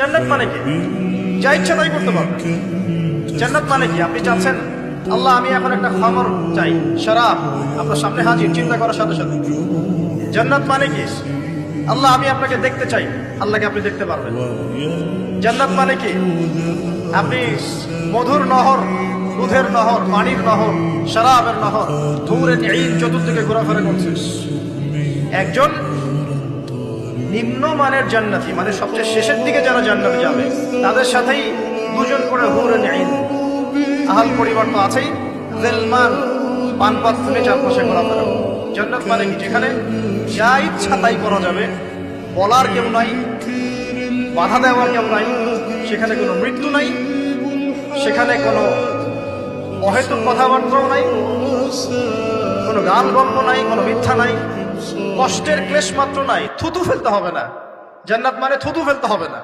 জান্নাত মানে কি? যা ইচ্ছা তাই করতে পারবেন। জান্নাত মানে কি? আপনি চাচ্ছেন আল্লাহ আমি এখন একটা খামর চাই, শরাব আপনার সামনে হাজির, চিন্তা করার সাথে সাথে। জান্নাত মানে কি? আল্লাহ আমি আপনাকে দেখতে চাই, আল্লাহকে আপনি দেখতে পারবেন। জান্নাত মানে কি? আপনি মধুর নহর, দুধের নহর, পানির নহর, শরাবের নহর, ধুরে ঈদ চতুর্দিকে ঘোরাফেরা করছেন। একজন নিম্নমানের জান্নাতি, মানে সবচেয়ে শেষের দিকে যারা জান্নাতে যাবে তাদের সাথেই দুজন করে হুরে ঈদ, আহাল পরিবার তো আছেই, গিলমান পানপাত্রে চারপাশে ঘোরাফেরা। জান্নাত মানে কি? যেখানে যা ইচ্ছা তাই করা যাবে, বলার কেউ নাই, বাধা দেওয়ার কেউ নাই, সেখানে কোনো মৃত্যু নাই, সেখানে কোনো অহেতুক কথাবার্তাও নাই, কোনো গান গল্প নাই, কোনো মিথ্যা নাই, কষ্টের ক্লেশ মাত্র নাই, থুতু ফেলতে হবে না। জান্নাত মানে থুতু ফেলতে হবে না।